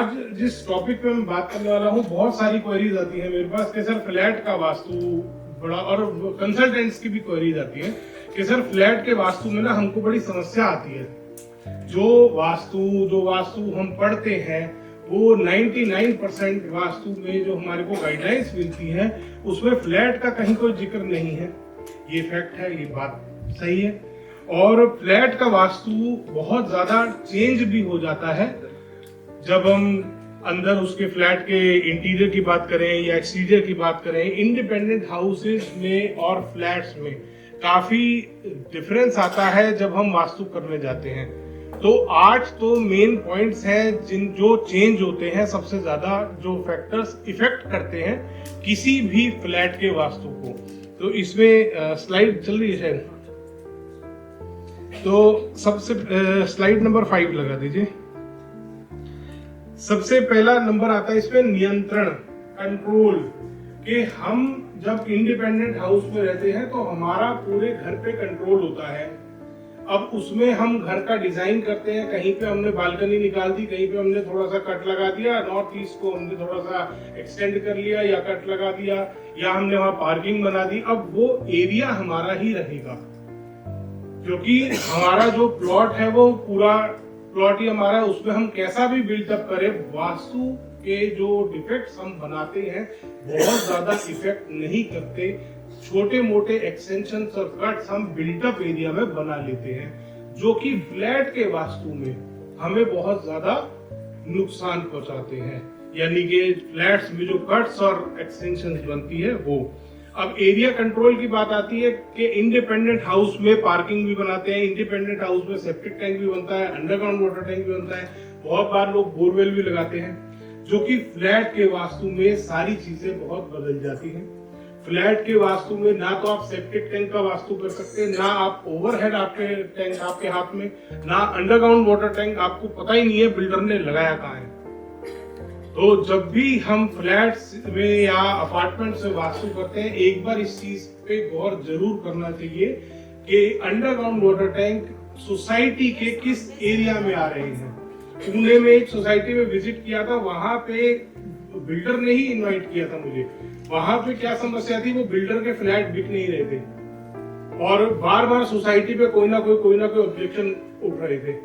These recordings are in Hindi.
आज जिस टॉपिक पे मैं बात करने वाला हूँ, बहुत सारी क्वेरीज आती है मेरे पास कि सर फ्लैट का वास्तु बड़ा, और कंसल्टेंट्स की भी क्वेरीज आती है कि सर फ्लैट के वास्तु में ना हमको बड़ी समस्या आती है। जो वास्तु हम पढ़ते हैं वो 99% वास्तु में जो हमारे को गाइडलाइंस मिलती है उसमें फ्लैट का कहीं कोई जिक्र नहीं है। ये फैक्ट है, ये बात सही है। और फ्लैट का वास्तु बहुत ज्यादा चेंज भी हो जाता है जब हम अंदर उसके फ्लैट के इंटीरियर की बात करें या एक्सटीरियर की बात करें। इंडिपेंडेंट हाउसेस में और फ्लैट्स में काफी डिफरेंस आता है जब हम वास्तु करने जाते हैं। तो 8 तो मेन पॉइंट्स हैं जो चेंज होते हैं, सबसे ज्यादा जो फैक्टर्स इफेक्ट करते हैं किसी भी फ्लैट के वास्तु को। तो इसमें स्लाइड चल रही है, तो सबसे स्लाइड नंबर 5 लगा दीजिए। सबसे पहला नंबर आता है इसमें नियंत्रण, कंट्रोल, कि हम जब इंडिपेंडेंट हाउस में रहते हैं तो हमारा पूरे घर पे कंट्रोल होता है। अब उसमें हम घर का डिजाइन करते हैं, कहीं पे हमने बालकनी निकाल दी, कहीं पे हमने थोड़ा सा कट लगा दिया, नॉर्थ ईस्ट को हमने थोड़ा सा एक्सटेंड कर लिया या कट लगा दिया, या हमने वहां पार्किंग बना दी। अब वो एरिया हमारा ही रहेगा क्योंकि हमारा जो प्लॉट है वो पूरा प्लॉट ही हमारा है। उसमें हम कैसा भी बिल्डअप करें, वास्तु के जो डिफेक्ट्स हम बनाते हैं बहुत ज्यादा इफेक्ट नहीं करते। छोटे मोटे एक्सटेंशंस और कट्स हम बिल्टअप एरिया में बना लेते हैं, जो कि फ्लैट के वास्तु में हमें बहुत ज्यादा नुकसान पहुंचाते हैं। यानी कि फ्लैट्स में जो कट्स और एक्सटेंशंस बनती है वो। अब एरिया कंट्रोल की बात आती है कि इंडिपेंडेंट हाउस में पार्किंग भी बनाते हैं, इंडिपेंडेंट हाउस में सेप्टिक टैंक भी बनता है, अंडरग्राउंड वाटर टैंक भी बनता है, बहुत बार लोग बोरवेल भी लगाते हैं, जो कि फ्लैट के वास्तु में सारी चीजें बहुत बदल जाती हैं। फ्लैट के वास्तु में ना तो आप सेप्टिक टैंक का वास्तु कर सकते हैं, ना आप ओवरहेड आपके टैंक आपके हाथ में, ना अंडरग्राउंड वाटर टैंक आपको पता ही नहीं है बिल्डर ने लगाया कहाँ है। तो जब भी हम फ्लैट्स में या अपार्टमेंट से वास्तु करते हैं, एक बार इस चीज पे गौर जरूर करना चाहिए कि अंडरग्राउंड वाटर टैंक सोसाइटी के किस एरिया में आ रहे हैं। पुणे में एक सोसाइटी में विजिट किया था, वहां पे बिल्डर ने ही इनवाइट किया था मुझे। वहां पे क्या समस्या थी, वो बिल्डर के फ्लैट बिक नहीं रहे थे और बार बार सोसाइटी पे कोई ना कोई ऑब्जेक्शन उठ रहे थे।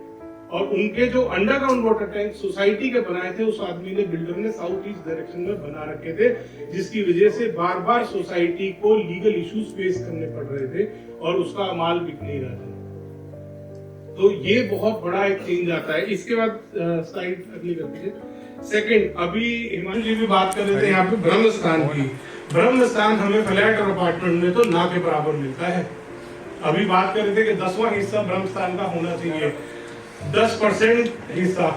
और उनके जो अंडरग्राउंड वाटर टैंक सोसाइटी के बनाए थे, उस आदमी ने, बिल्डर ने साउथ ईस्ट डायरेक्शन में बना रखे थे, जिसकी वजह से बार बार सोसाइटी को लीगल इश्यूज फेस करने पड़ रहे थे और उसका माल बिक नहीं रहा था। तो ये बहुत बड़ा एक चेंज आता है। इसके बाद स्लाइड अगली कर दीजिए। सेकंड, अभी हिमांशु जी भी बात कर रहे थे यहाँ पे ब्रह्म स्थान की। ब्रह्म स्थान हमें फ्लैट और अपार्टमेंट में तो ना के बराबर मिलता है। अभी बात कर रहे थे कि 10वां हिस्सा ब्रह्म स्थान का होना चाहिए, 10% हिस्सा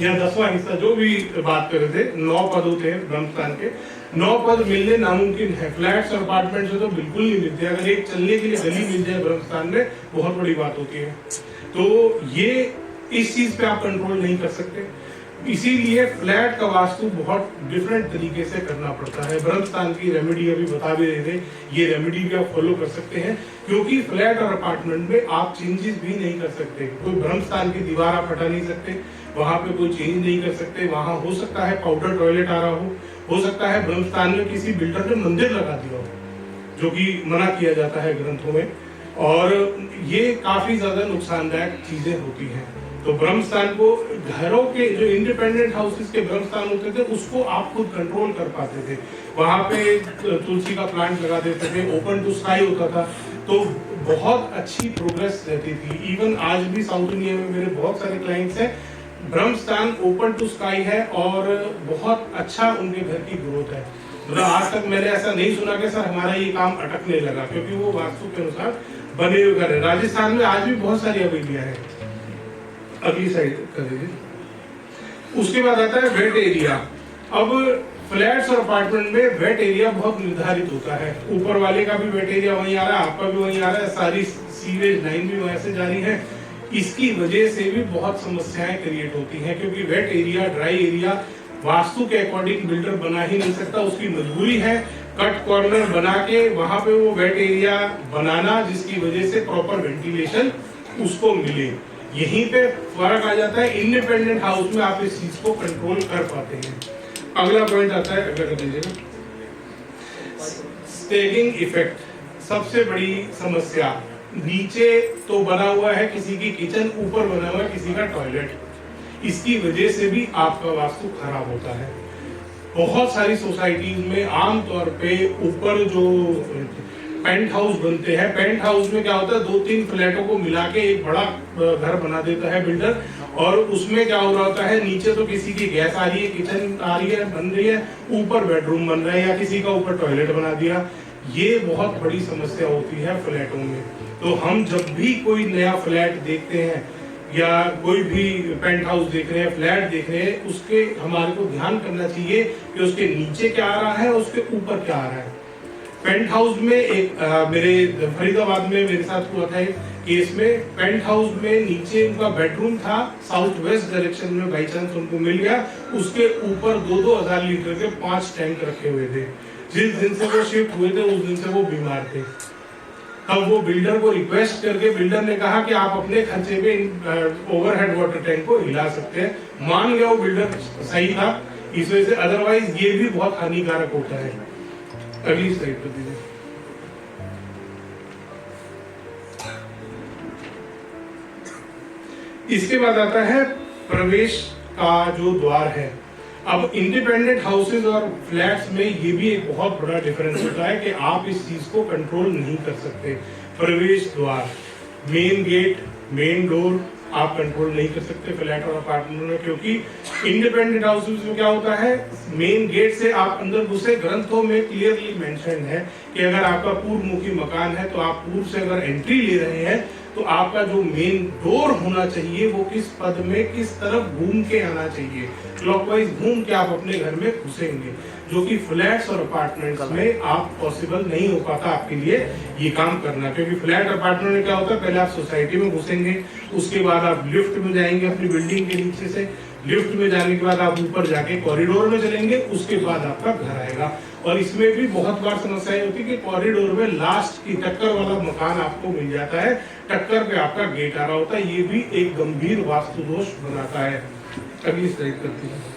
या 10वां हिस्सा, जो भी बात कर रहे थे। 9 पद होते हैं ब्रह्म स्थान के, 9 पद मिलने नामुमकिन है। फ्लैट्स और अपार्टमेंट से तो बिल्कुल नहीं मिलते। अगर एक चलने के लिए गली मिल जाए ब्रह्म स्थान में, बहुत बड़ी बात होती है। तो ये इस चीज पे आप कंट्रोल नहीं कर सकते, इसीलिए फ्लैट का वास्तु बहुत डिफरेंट तरीके से करना पड़ता है। ब्रह्म स्थान की रेमेडी अभी बता भी रहे थे, ये रेमेडी भी आप फॉलो कर सकते हैं, क्योंकि फ्लैट और अपार्टमेंट में आप चेंजेस भी नहीं कर सकते। कोई ब्रह्म स्थान की दीवार आप हटा नहीं सकते, वहां पे कोई चेंज नहीं कर सकते। वहां हो सकता है पाउडर टॉयलेट आ रहा हो सकता है ब्रह्म स्थान में किसी बिल्डर ने मंदिर लगा दिया हो, जो कि मना किया जाता है ग्रंथों में, और ये काफी ज्यादा नुकसानदायक चीजें होती हैं। तो ब्रह्म स्थान को, घरों के जो इंडिपेंडेंट हाउसेस के ब्रह्म स्थान होते थे, उसको आप खुद कंट्रोल कर पाते थे। वहां पे तुलसी का प्लांट लगा देते थे, ओपन टू स्काई होता था, तो बहुत अच्छी प्रोग्रेस रहती थी। इवन आज भी साउथ इंडिया में मेरे बहुत सारे क्लाइंट्स हैं, ब्रह्म स्थान ओपन टू स्काई है और बहुत अच्छा उनके घर की ग्रोथ है। मतलब आज तक मैंने ऐसा नहीं सुना कि सर हमारा ये काम अटकने लगा, क्योंकि वो वास्तु के अनुसार बने हुए घर है। राजस्थान में आज भी बहुत सारी हवेलियां हैं। अगली साइड कर दीजिए। उसके बाद आता है वेट एरिया। अब फ्लैट्स और अपार्टमेंट में वेट एरिया बहुत निर्धारित होता है। ऊपर वाले का भी वेट एरिया वहीं आ रहा है, आपका भी वहीं आ रहा है, सारी सीवेज लाइन भी वहीं से जा रही है। इसकी वजह से भी बहुत समस्याएं क्रिएट होती हैं, क्योंकि wait area, dry area vastu के अकॉर्डिंग बिल्डर बना ही नहीं सकता। उसकी मजबूरी है कट कॉर्नर बना के वहां पे वो वेट एरिया बनाना, जिसकी वजह से प्रॉपर वेंटिलेशन उसको मिले। यहीं पे फर्क आ जाता है। इंडिपेंडेंट हाउस में आप इस चीज को कंट्रोल कर पाते हैं। अगला पॉइंट आता है, अगला कर दीजिएगा, स्टेगिंग इफेक्ट। सबसे बड़ी समस्या, नीचे तो बना हुआ है किसी की किचन, ऊपर बना हुआ है किसी का टॉयलेट, इसकी वजह से भी आपका वास्तु खराब होता है। बहुत सारी सोसाइटीज में आमतौर पे ऊपर जो पेंट हाउस बनते हैं, पेंट हाउस में क्या होता है, 2-3 फ्लैटों को मिला के एक बड़ा घर बना देता है बिल्डर, और उसमें क्या हो रहा होता है, नीचे तो किसी की गैस आ रही है, किचन आ रही है, बन रही है, ऊपर बेडरूम बन रहा है, या किसी का ऊपर टॉयलेट बना दिया। ये बहुत बड़ी समस्या होती है फ्लैटों में। तो हम जब भी कोई नया फ्लैट देखते हैं या कोई भी पेंट हाउस देख रहे हैं, फ्लैट देख रहे हैं, उसके हमारे को ध्यान करना चाहिए कि उसके नीचे क्या आ रहा है, उसके ऊपर क्या आ रहा है। पेंट हाउस में एक मेरे फरीदाबाद में मेरे साथ हुआ था केस में, पेंट हाउस में नीचे उनका बेडरूम था, साउथ वेस्ट डायरेक्शन में बाई चांस उनको मिल गया, उसके ऊपर 2-2 हजार लीटर के 5 टैंक रखे हुए थे। जिस दिन से वो शिफ्ट हुए थे उस दिन से वो बीमार थे। तब वो बिल्डर को रिक्वेस्ट करके, बिल्डर ने कहा कि आप अपने खर्चे पे ओवरहेड वाटर टैंक को हिला सकते हैं। मान गया वो बिल्डर, सही था इस वजह से, अदरवाइज ये भी बहुत हानिकारक होता है। अगली स्लाइड पर दीजिए। इसके बाद आता है प्रवेश का जो द्वार है। अब इंडिपेंडेंट हाउसेज और फ्लैट्स में ये भी एक बहुत बड़ा डिफरेंस होता है कि आप इस चीज को कंट्रोल नहीं कर सकते। प्रवेश द्वार, मेन गेट, मेन डोर आप कंट्रोल नहीं कर सकते फ्लैट और अपार्टमेंट में, क्योंकि इंडिपेंडेंट हाउसेज में क्या होता है, मेन गेट से आप अंदर घुसे, ग्रंथों में क्लियरली मेंशन है कि अगर आपका पूर्व मुखी मकान है तो आप पूर्व से अगर एंट्री ले रहे हैं तो आपका जो मेन डोर होना चाहिए वो किस पद में, किस तरफ घूम के आना चाहिए, क्लॉकवाइज घूम के आप अपने घर में घुसेंगे, जो कि फ्लैट्स और अपार्टमेंट्स में आप पॉसिबल नहीं हो पाता आपके लिए ये काम करना। क्योंकि फ्लैट अपार्टमेंट में क्या होता है, पहले आप सोसाइटी में घुसेंगे, उसके बाद आप लिफ्ट में जाएंगे अपनी बिल्डिंग के नीचे से, लिफ्ट में जाने के बाद आप ऊपर जाके कॉरिडोर में चलेंगे, उसके बाद आपका घर आएगा। और इसमें भी बहुत बार समस्या होती है कि कॉरिडोर में लास्ट की टक्कर वाला मकान आपको मिल जाता है, टक्कर पे आपका गेट आ रहा होता है, ये भी एक गंभीर वास्तु दोष बनाता है। अगली स्लाइड करती है।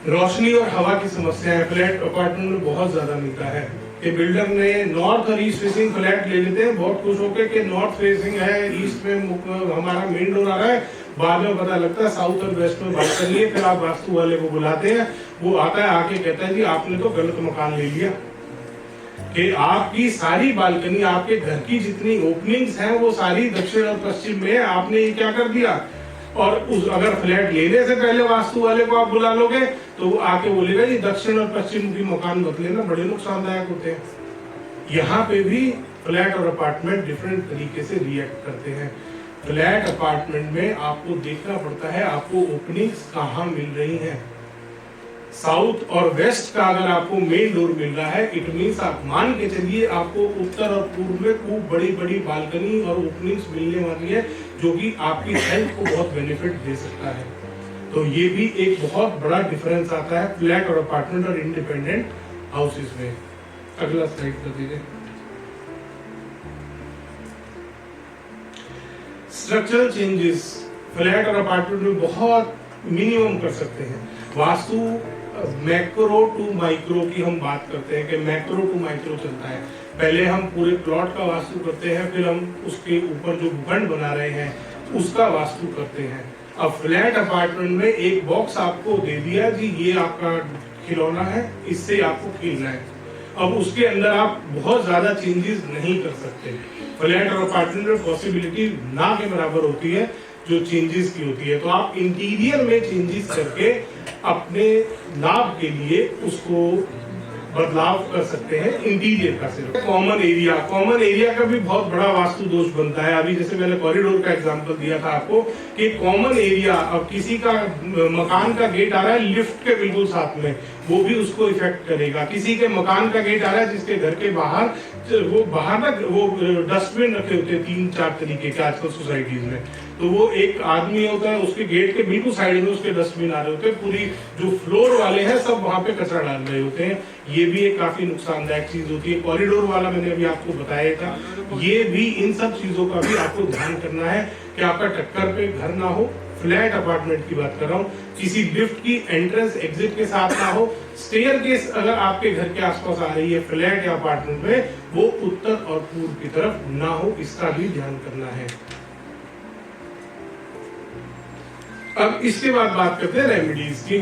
रोशनी और हवा की समस्या है, फ्लैट अपार्टमेंट में बहुत ज्यादा मिलता है कि बिल्डर ने नॉर्थ और ईस्ट फेसिंग फ्लैट ले लेते हैं, बहुत खुश होकर कि नॉर्थ फेसिंग है, ईस्ट में हमारा मेन डोर आ रहा है, बाद में पता लगता है साउथ और वेस्ट में बालकनी है। फिर आप वास्तु वाले को बुलाते हैं, वो आता है, आके कहता है जी आपने तो गलत मकान ले लिया, कि आपकी सारी बालकनी, आपके घर की जितनी ओपनिंग्स हैं वो सारी दक्षिण और पश्चिम में है, आपने ये क्या कर दिया। और अगर फ्लैट लेने से पहले वास्तु वाले को आप बुला लोगे तो वो आके बोलेगा जी दक्षिण और पश्चिम की मकान मत लेना, बड़े नुकसानदायक होते हैं। यहाँ पे भी फ्लैट और अपार्टमेंट डिफरेंट तरीके से रिएक्ट करते हैं। फ्लैट अपार्टमेंट में आपको देखना पड़ता है आपको ओपनिंग्स कहाँ मिल रही हैं। साउथ और वेस्ट का अगर आपको मेन डोर मिल रहा है, इट मींस आप मान के चलिए आपको उत्तर और पूर्व में खूब बड़ी बड़ी बालकनी और ओपनिंग्स मिलने वाली है, जो कि आपकी हेल्थ को बहुत बेनिफिट दे सकता है। तो ये भी एक बहुत बड़ा डिफरेंस आता है फ्लैट और अपार्टमेंट और इंडिपेंडेंट हाउसेस में। अगला स्लाइड कर दीजिए। स्ट्रक्चरल चेंजेस फ्लैट और अपार्टमेंट में बहुत मिनिमम कर सकते हैं। वास्तु मैक्रो टू माइक्रो की हम बात करते हैं कि मैक्रो टू माइक्रो चलता है। पहले हम पूरे प्लॉट का वास्तु करते हैं, फिर हम उसके ऊपर जो भूखंड बना रहे हैं उसका वास्तु करते हैं। अब फ्लैट अपार्टमेंट में एक बॉक्स आपको दे दिया जी, ये आपका खिलौना है, इससे आपको खेलना है। अब उसके अंदर आप बहुत ज्यादा चेंजेस नहीं कर सकते। फ्लैट और अपार्टमेंट में पॉसिबिलिटी ना के बराबर होती है जो चेंजेस की होती है। तो आप इंटीरियर में चेंजेस करके अपने लाभ के लिए उसको बदलाव कर सकते हैं इंटीरियर का। सिर्फ कॉमन एरिया का भी बहुत बड़ा वास्तु दोष बनता है। अभी जैसे मैंने कॉरिडोर का एग्जांपल दिया था आपको कि कॉमन एरिया, अब किसी का मकान का गेट आ रहा है लिफ्ट के बिल्कुल साथ में, वो भी उसको इफेक्ट करेगा। किसी के मकान का गेट आ रहा है जिसके घर के बाहर वो डस्टबिन रखे होते हैं 3-4 तरीके के आजकल सोसाइटीज में, तो वो एक आदमी होता है, उसके गेट के बिल्कुल साइड में उसके डस्टबिन आ रहे होते हैं, पूरी जो फ्लोर वाले हैं सब वहां पे कचरा डाल रहे होते हैं। ये भी एक काफी नुकसानदायक चीज होती है। कॉरिडोर वाला मैंने अभी आपको बताया था, ये भी इन सब चीजों का भी आपको ध्यान करना है कि आपका टक्कर पे घर ना हो। फ्लैट अपार्टमेंट की बात कर रहा हूँ, किसी लिफ्ट की एंट्रेंस एग्जिट के साथ ना हो। स्टेयरकेस अगर आपके घर के आसपास आ रही है फ्लैट या अपार्टमेंट में, वो उत्तर और पूर्व की तरफ ना हो, इसका भी ध्यान करना है। अब इसके बाद बात करते हैं रेमेडीज की,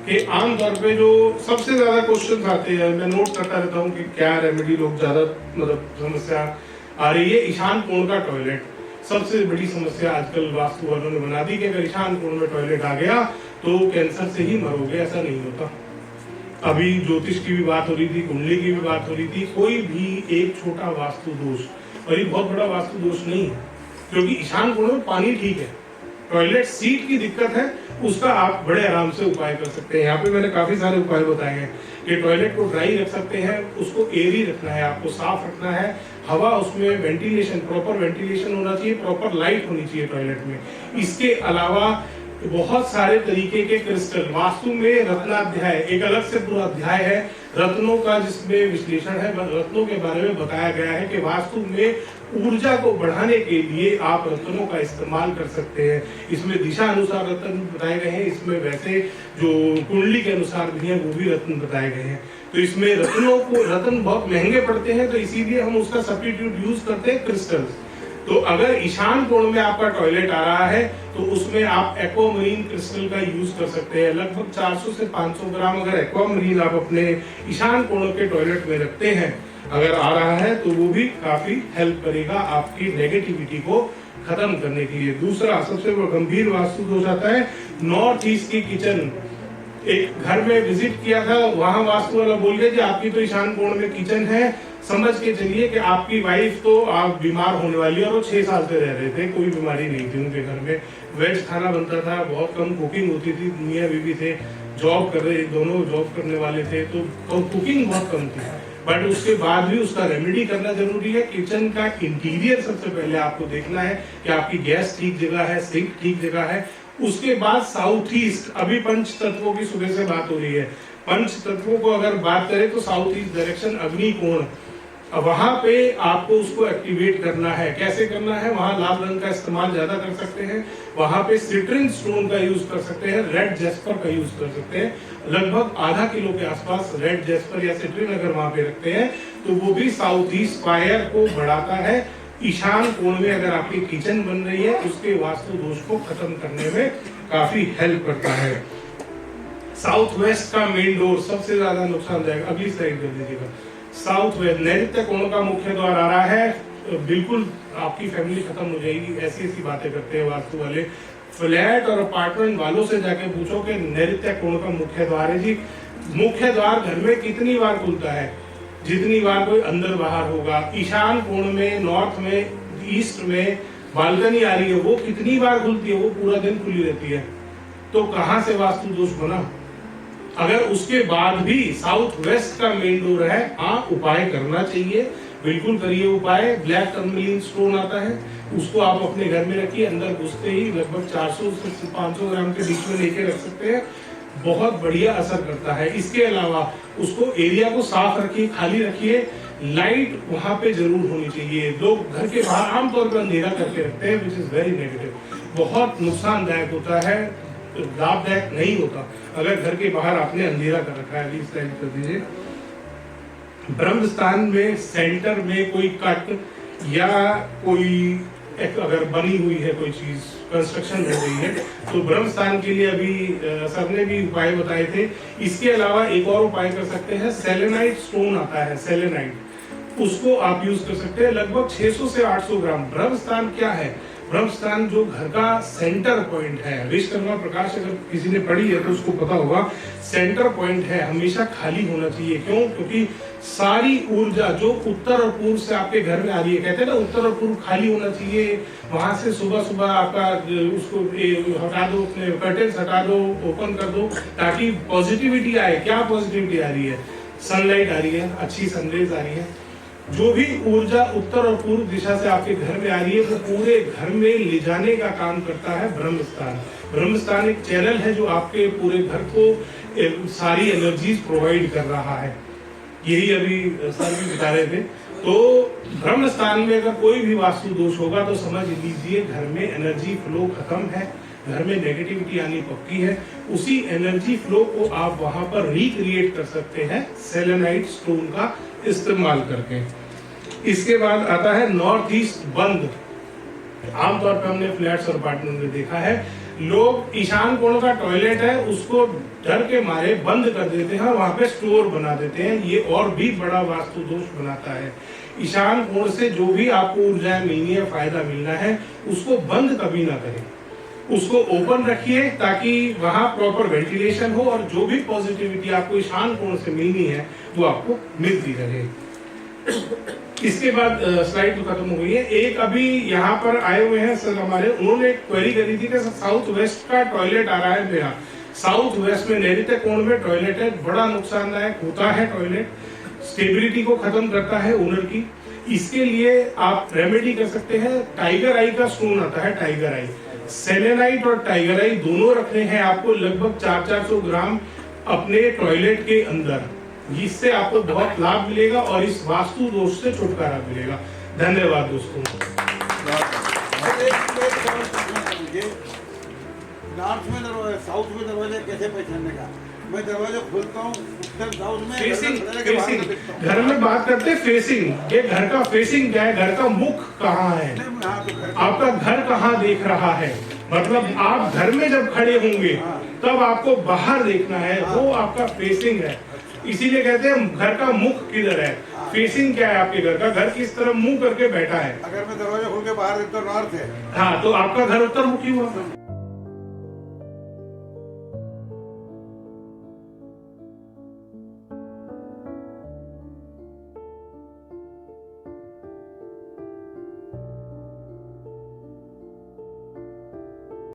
कि आमतौर पे जो सबसे ज्यादा क्वेश्चन आते हैं, मैं नोट करता रहता हूँ कि क्या रेमेडी लोग ज्यादा मतलब समस्या आ रही है। ईशान कोण का टॉयलेट सबसे बड़ी समस्या आजकल वास्तु वालों ने बना दी कि अगर ईशान कोण में टॉयलेट आ गया तो कैंसर से ही मरोगे। ऐसा नहीं होता। अभी ज्योतिष की भी बात हो रही थी, कुंडली की भी बात हो रही थी, कोई भी एक छोटा वास्तु दोष, और ये बहुत बड़ा वास्तु दोष नहीं है, क्योंकि ईशान कोण में पानी ठीक है, टॉयलेट सीट की दिक्कत है, उसका आप बड़े आराम से उपाय कर सकते हैं। यहाँ पे मैंने काफी सारे उपाय बताए हैं कि टॉयलेट को ड्राई रख सकते हैं, उसको एयरी रखना है, आपको साफ रखना है, हवा उसमें वेंटिलेशन, प्रॉपर वेंटिलेशन होना चाहिए, प्रॉपर लाइट होनी चाहिए टॉयलेट में। इसके अलावा बहुत सारे तरीके के क्रिस्टल, वास्तु में रत्नाध्याय एक अलग से पूरा अध्याय है रत्नों का, जिसमें विश्लेषण है, रत्नों के बारे में बताया गया है कि वास्तु में ऊर्जा को बढ़ाने के लिए आप रत्नों का इस्तेमाल कर सकते हैं। इसमें दिशा अनुसार रत्न बताए गए हैं, इसमें वैसे जो कुंडली के अनुसार भी हैं वो भी रत्न बताए गए हैं। तो इसमें रत्न बहुत महंगे पड़ते हैं, तो इसीलिए हम उसका सब्स्टिट्यूट यूज करते हैं क्रिस्टल्स। तो अगर ईशान कोण में आपका टॉयलेट आ रहा है तो उसमें आप एक्वामरीन क्रिस्टल का यूज कर सकते हैं। लगभग 400 से 500 ग्राम अगर एक्वामरीन आप अपने ईशान कोण के टॉयलेट में रखते हैं, अगर आ रहा है तो वो भी काफी हेल्प करेगा आपकी नेगेटिविटी को खत्म करने के लिए। दूसरा सबसे गंभीर वास्तु दोष आता है नॉर्थ ईस्ट की किचन। एक घर में विजिट किया था, वहां वास्तु वाला बोल गया कि आपकी तो ईशान कोण में किचन है, समझ के चलिए कि आपकी वाइफ तो आप बीमार होने वाली है। और वो 6 साल से रह रहे थे, कोई बीमारी नहीं थी उनके घर में, वेज खाना बनता था, बहुत कम कुकिंग होती थी, मियां बीवी थे, जॉब कर रहे, दोनों जॉब करने वाले थे, तो कुकिंग बहुत कम थी। बट उसके बाद भी उसका रेमेडी करना जरूरी है। किचन का इंटीरियर सबसे पहले आपको देखना है कि आपकी गैस ठीक जगह है, सिंक ठीक जगह है। उसके बाद साउथ ईस्ट, अभी पंच तत्वों की सुबह से बात हो रही है, पंच तत्वों को अगर बात करें तो साउथ ईस्ट डायरेक्शन अग्नि कोण, वहां पे आपको उसको एक्टिवेट करना है। कैसे करना है? वहां लाल रंग का इस्तेमाल ज्यादा कर सकते हैं, वहां पे सिट्रिन स्टोन का यूज कर सकते हैं, रेड जेस्पर का यूज कर सकते हैं। लगभग आधा किलो के आसपास रेड जेस्पर या सिट्रिन अगर वहां पे रखते हैं तो वो भी साउथ ईस्ट फायर को बढ़ाता है। ईशान कोण में अगर आपकी किचन बन रही है उसके वास्तु दोष को खत्म करने में काफी हेल्प करता है। साउथ वेस्ट का मेन डोर सबसे ज्यादा नुकसानदायक, अगली स्लाइड कर दीजिएगा। साउथ वेस्ट नैऋत्य कोण का मुख्य द्वार आ रहा है, बिल्कुल आपकी फैमिली खत्म हो जाएगी। ऐसी ऐसी बातें करते हैं वास्तु वाले। फ्लैट और अपार्टमेंट वालों से जाके पूछो कि नैऋत्य कोण का मुख्य द्वार है जी। मुख्य द्वार घर में कितनी बार खुलता है? जितनी बार कोई अंदर बाहर होगा। ईशान कोण में, नॉर्थ में, ईस्ट में बालकनी आ रही है, वो कितनी बार खुलती है? वो पूरा दिन खुली रहती है। तो कहां से वास्तु दोष बना? अगर उसके बाद भी साउथ वेस्ट का मेन डोर है, हाँ उपाय करना चाहिए, बिल्कुल करिए उपाय। ब्लैक टर्मलिन स्टोन आता है, उसको आप अपने घर में रखिए, अंदर घुसते ही लगभग 400 से 500 ग्राम के बीच में लेके रख सकते हैं, बहुत बढ़िया असर करता है। इसके अलावा उसको एरिया को साफ रखिए, खाली रखिए, लाइट वहां पे जरूर होनी चाहिए। लोग घर के बाहर आमतौर पर अंधेरा करके रखते हैं, विच इज वेरी नेगेटिव, बहुत नुकसानदायक होता है, लाभदायक नहीं होता। अगर घर के बाहर आपने अंधेरा कर रखा है, अगली स्लाइड कर दीजिए। ब्रह्म स्थान में सेंटर में कोई कट या कोई अगर बनी हुई है कोई चीज, कंस्ट्रक्शन हो रही है, तो ब्रह्म स्थान के लिए अभी सर ने भी उपाय बताए थे। इसके अलावा एक और उपाय कर सकते हैं, सेलेनाइट स्टोन आता है, सेलेनाइट, उसको आप यूज कर सकते हैं। लगभग 600 से 800 ग्राम। ब्रह्म स्थान क्या है? ब्रह्म स्थान जो घर का सेंटर पॉइंट है, विश्वकर्मा प्रकाश अगर किसी ने पढ़ी है तो उसको पता होगा, सेंटर पॉइंट है, हमेशा खाली होना चाहिए। क्यों? क्योंकि सारी ऊर्जा जो उत्तर और पूर्व से आपके घर में आ रही है, कहते हैं ना उत्तर और पूर्व खाली होना चाहिए, वहां से सुबह सुबह आपका उसको हटा दो, अपने कर्टेन्स हटा दो, ओपन कर दो, ताकि पॉजिटिविटी आए। क्या पॉजिटिविटी आ रही है? सनलाइट आ रही है, अच्छी सनरेज आ रही है, जो भी ऊर्जा उत्तर और पूर्व दिशा से आपके घर में आ रही है वो पूरे घर में ले जाने का काम करता है ब्रह्म स्थान। ब्रह्म स्थान एक चैनल है जो आपके पूरे घर को सारी एनर्जीज प्रोवाइड कर रहा है। यही अभी सर भी बता रहे थे। तो ब्रह्म स्थान में अगर कोई भी वास्तु दोष होगा तो समझ लीजिए घर में एनर्जी फ्लो खत्म है, घर में नेगेटिविटी आनी पक्की है। उसी एनर्जी फ्लो को आप वहां पर रिक्रिएट कर सकते हैं सेलेनाइट स्टोन का इस्तेमाल करके। इसके बाद आता है नॉर्थ ईस्ट बंद। आमतौर पर हमने फ्लैट्स और अपार्टमेंट में देखा है लोग ईशान कोण का टॉयलेट है उसको डर के मारे बंद कर देते हैं, वहां पे स्टोर बना देते हैं। ये और भी बड़ा वास्तु दोष बनाता है। ईशान कोण से जो भी आपको ऊर्जा मिलनी है, फायदा मिलना है, उसको बंद कभी ना करें, उसको ओपन रखिए ताकि वहां प्रॉपर वेंटिलेशन हो और जो भी पॉजिटिविटी आपको ईशान कोण से मिलनी है वो आपको मिलती रहे। इसके बाद स्लाइड तो खत्म हो गई है। एक अभी यहाँ पर आए हुए हैं सर हमारे, उन्होंने एक क्वेरी करी थी कि साउथ वेस्ट का टॉयलेट आ रहा है मेरा, साउथ वेस्ट में नैऋत्य कोण में टॉयलेट है, बड़ा नुकसानदायक होता है टॉयलेट, स्टेबिलिटी को खत्म करता है ओनर की। इसके लिए आप रेमेडी कर सकते हैं, टाइगर आई का स्टोन आता है, टाइगर आई, सेलेनाइट और टाइगर आई दोनों रखने हैं आपको लगभग 400-400 ग्राम अपने टॉयलेट के अंदर। इससे आपको बहुत लाभ मिलेगा और इस वास्तु दोष से छुटकारा मिलेगा। धन्यवाद दोस्तों। नॉर्थ में दरवाजा, साउथ में दरवाजा कैसे पहचानने का? मैं दरवाजा खोलता हूँ उत्तर साउथ में, फेसिंग घर में बात करते हैं फेसिंग। ये घर का फेसिंग क्या है, घर का मुख कहाँ है, आपका घर कहाँ देख रहा है, मतलब आप घर में जब खड़े होंगे तब आपको बाहर देखना है, वो आपका फेसिंग है। इसीलिए कहते हैं घर का मुख किधर है, फेसिंग क्या है आपके घर का, घर किस तरफ मुंह करके बैठा है। अगर मैं दरवाजा खोल के बाहर देखता हूँ नॉर्थ है, हाँ तो आपका घर उत्तर मुखी हुआ।